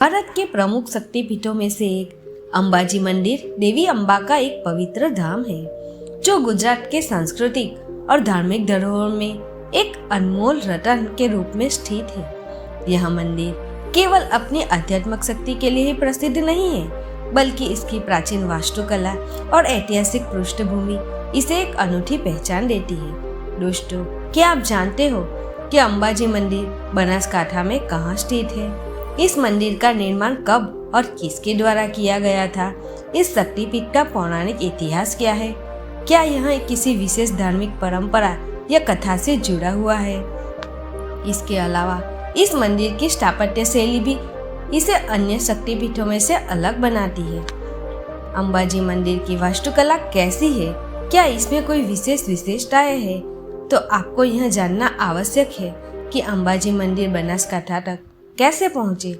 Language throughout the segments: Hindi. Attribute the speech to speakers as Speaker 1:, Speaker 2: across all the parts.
Speaker 1: भारत के प्रमुख शक्तिपीठों में से एक अंबाजी मंदिर देवी अंबा का एक पवित्र धाम है, जो गुजरात के सांस्कृतिक और धार्मिक धरोहर में एक अनमोल रत्न के रूप में स्थित है। यह मंदिर केवल अपनी आध्यात्मिक शक्ति के लिए ही प्रसिद्ध नहीं है, बल्कि इसकी प्राचीन वास्तुकला और ऐतिहासिक पृष्ठभूमि इसे एक अनूठी पहचान देती है। दोस्तों, क्या आप जानते हो कि अंबाजी मंदिर बनासकांठा में कहाँ स्थित है? इस मंदिर का निर्माण कब और किसके द्वारा किया गया था? इस शक्तिपीठ का पौराणिक इतिहास क्या है? क्या यह किसी विशेष धार्मिक परंपरा या कथा से जुड़ा हुआ है? इसके अलावा इस मंदिर की स्थापत्य शैली भी इसे अन्य शक्तिपीठों में से अलग बनाती है। अंबाजी मंदिर की वास्तुकला कैसी है? क्या इसमें कोई विशेष विशेषताएं है? तो आपको यह जानना आवश्यक है कि अंबाजी मंदिर बनासकांठा तक कैसे पहुँचे।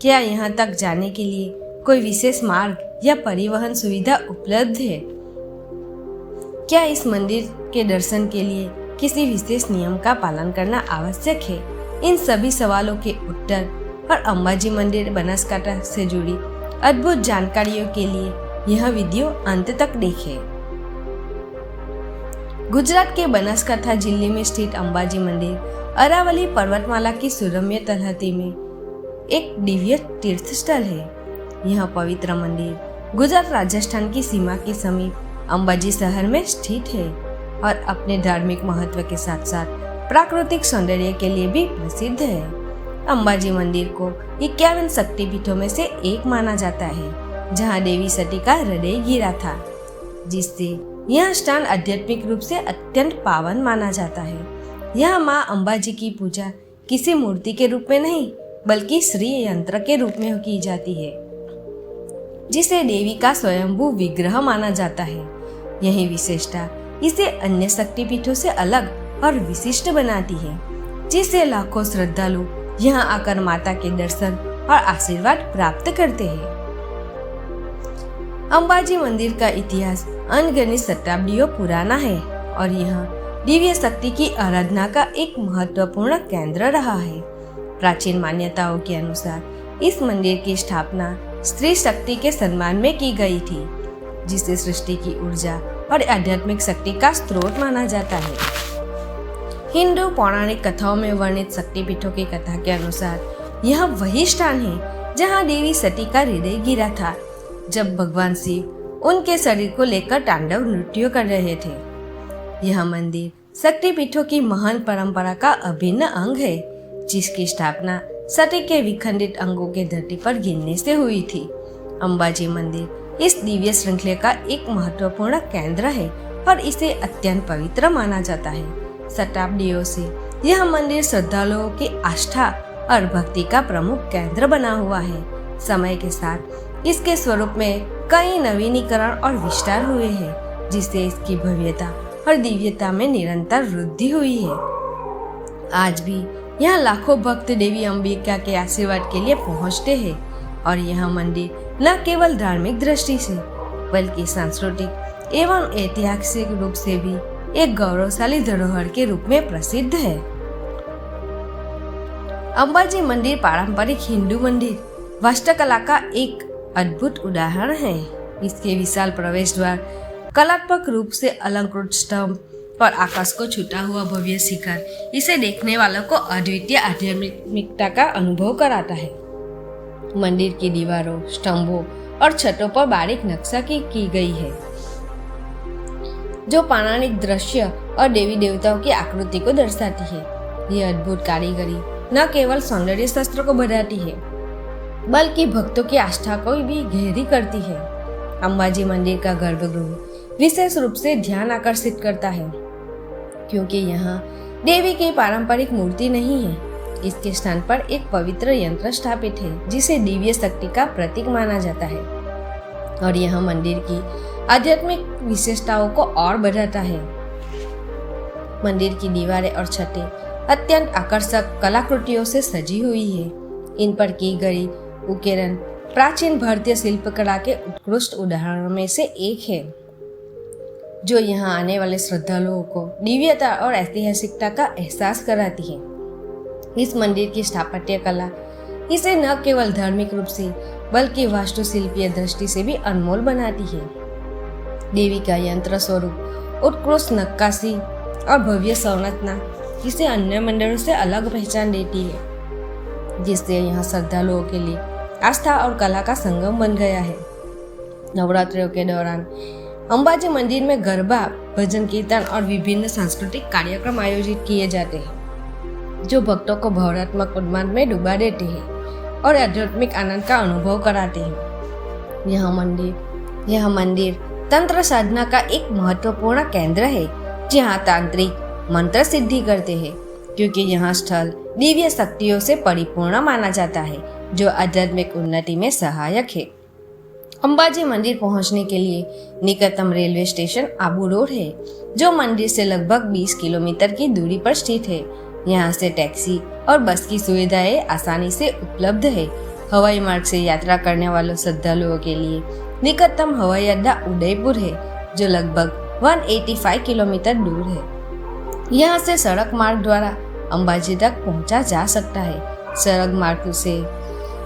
Speaker 1: क्या यहाँ तक जाने के लिए कोई विशेष मार्ग या परिवहन सुविधा उपलब्ध है? क्या इस मंदिर के दर्शन के लिए किसी विशेष नियम का पालन करना आवश्यक है? इन सभी सवालों के उत्तर और अंबाजी मंदिर बनासकांठा से जुड़ी अद्भुत जानकारियों के लिए यह वीडियो अंत तक देखें। गुजरात के बनासकांठा जिले में स्थित अंबाजी मंदिर अरावली पर्वतमाला की सुरम्य तलहटी में एक दिव्य तीर्थ स्थल है। यह पवित्र मंदिर गुजरात राजस्थान की सीमा के समीप अंबाजी शहर में स्थित है और अपने धार्मिक महत्व के साथ साथ प्राकृतिक सौंदर्य के लिए भी प्रसिद्ध है। अंबाजी मंदिर को 51 शक्तिपीठों में से एक माना जाता है, जहां देवी सती का हृदय गिरा था, जिससे यह स्थान आध्यात्मिक रूप से अत्यंत पावन माना जाता है। यह मां अंबाजी की पूजा किसी मूर्ति के रूप में नहीं, बल्कि श्री यंत्र के रूप में की जाती है, जिसे देवी का स्वयंभू विग्रह माना जाता है। यही विशेषता इसे अन्य शक्तिपीठों से अलग और विशिष्ट बनाती है, जिससे लाखों श्रद्धालु यहाँ आकर माता के दर्शन और आशीर्वाद प्राप्त करते हैं। अंबाजी मंदिर का इतिहास अनगिनत शताब्दियों पुराना है और यह दिव्य शक्ति की आराधना का एक महत्वपूर्ण केंद्र रहा है। प्राचीन मान्यताओं के अनुसार इस मंदिर की स्थापना स्त्री शक्ति के सम्मान में की गई थी, जिसे सृष्टि की ऊर्जा और आध्यात्मिक शक्ति का स्रोत माना जाता है। हिंदू पौराणिक कथाओं में वर्णित शक्तिपीठों की कथा के अनुसार यह वही स्थान है जहां देवी सती का हृदय गिरा था, जब भगवान शिव उनके शरीर को लेकर तांडव नृत्य कर रहे थे। यह मंदिर शक्तिपीठों की महान परंपरा का अभिन्न अंग है, जिसकी स्थापना सती के विखंडित अंगों के धरती पर गिरने से हुई थी। अंबाजी मंदिर इस दिव्य श्रृंखला का एक महत्वपूर्ण केंद्र है और इसे अत्यंत पवित्र माना जाता है। शताब्दियों से यह मंदिर श्रद्धालुओं की आस्था और भक्ति का प्रमुख केंद्र बना हुआ है। समय के साथ इसके स्वरूप में कई नवीनीकरण और विस्तार हुए हैं, जिससे इसकी भव्यता और दिव्यता में निरंतर वृद्धि हुई है। आज भी यहाँ लाखों भक्त देवी अंबिका के आशीर्वाद के लिए पहुँचते हैं और यह मंदिर न केवल धार्मिक दृष्टि से, बल्कि सांस्कृतिक एवं ऐतिहासिक रूप से भी एक गौरवशाली धरोहर के रूप में प्रसिद्ध है। अंबाजी मंदिर पारंपरिक हिंदू मंदिर वास्तुकला का एक अद्भुत उदाहरण है। इसके विशाल प्रवेश द्वार, कलात्मक रूप से अलंकृत स्तंभ और आकाश को छूता हुआ भव्य शिखर इसे देखने वालों को अद्वितीय आध्यात्मिकता का अनुभव कराता है। मंदिर की दीवारों, स्तंभों और छतों पर बारीक नक्शा की गई है, जो पौराणिक दृश्य और देवी देवताओं की आकृति को दर्शाती है। यह अद्भुत कारीगरी न केवल सौंदर्य शास्त्र को बढ़ाती है, बल्कि भक्तों की आस्था को भी गहरी करती है। अंबाजी मंदिर का गर्भगृह विशेष रूप से ध्यान आकर्षित करता है, क्योंकि यहाँ देवी की पारंपरिक मूर्ति नहीं है। इसके स्थान पर एक पवित्र यंत्र स्थापित है, जिसे दिव्य शक्ति का प्रतीक माना जाता है और यह मंदिर की आध्यात्मिक विशेषताओं को और बढ़ाता है। मंदिर की दीवारें और छतें अत्यंत आकर्षक कलाकृतियों से सजी हुई है। इन पर की गई उकेरन प्राचीन भारतीय शिल्पकला के उत्कृष्ट उदाहरणों में से एक है, जो यहाँ आने वाले श्रद्धालुओं को दिव्यता और ऐतिहासिकता का एहसास कराती है। इस मंदिर की स्थापत्य कला इसे न केवल धार्मिक रूप से बल्कि वास्तुशिल्पीय दृष्टि से भी अनमोल बनाती है। देवी का यंत्र स्वरूप, उत्कृष्ट नक्काशी और भव्य संरचना इसे अन्य मंदिरों से अलग पहचान देती है, जिससे यहाँ श्रद्धालुओं के लिए आस्था और कला का संगम बन गया है। नवरात्रियों के दौरान अंबाजी मंदिर में गरबा, भजन कीर्तन और विभिन्न सांस्कृतिक कार्यक्रम आयोजित किए जाते हैं, जो भक्तों को भावनात्मक उन्माद में डुबा देते हैं और आध्यात्मिक आनंद का अनुभव कराते हैं। यह मंदिर तंत्र साधना का एक महत्वपूर्ण केंद्र है, जहाँ तांत्रिक मंत्र सिद्धि करते हैं, क्योंकि यह स्थल दिव्य शक्तियों से परिपूर्ण माना जाता है, जो आध्यात्मिक उन्नति में सहायक है। अंबाजी मंदिर पहुंचने के लिए निकटतम रेलवे स्टेशन आबू रोड है, जो मंदिर से लगभग 20 किलोमीटर की दूरी पर स्थित है। यहाँ से टैक्सी और बस की सुविधाएं आसानी से उपलब्ध है। हवाई मार्ग से यात्रा करने वालों श्रद्धालुओं के लिए निकटतम हवाई अड्डा उदयपुर है, जो लगभग 185 किलोमीटर दूर है। यहाँ से सड़क मार्ग द्वारा अंबाजी तक पहुँचा जा सकता है। सड़क मार्ग से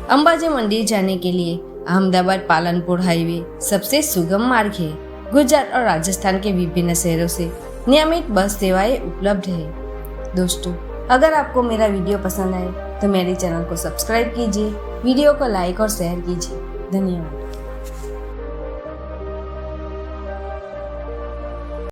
Speaker 1: अंबाजी मंदिर जाने के लिए अहमदाबाद पालनपुर हाईवे सबसे सुगम मार्ग है। गुजरात और राजस्थान के विभिन्न शहरों से नियमित बस सेवाएं उपलब्ध है। दोस्तों, अगर आपको मेरा वीडियो पसंद आए तो मेरे चैनल को सब्सक्राइब कीजिए, वीडियो को लाइक और शेयर कीजिए। धन्यवाद।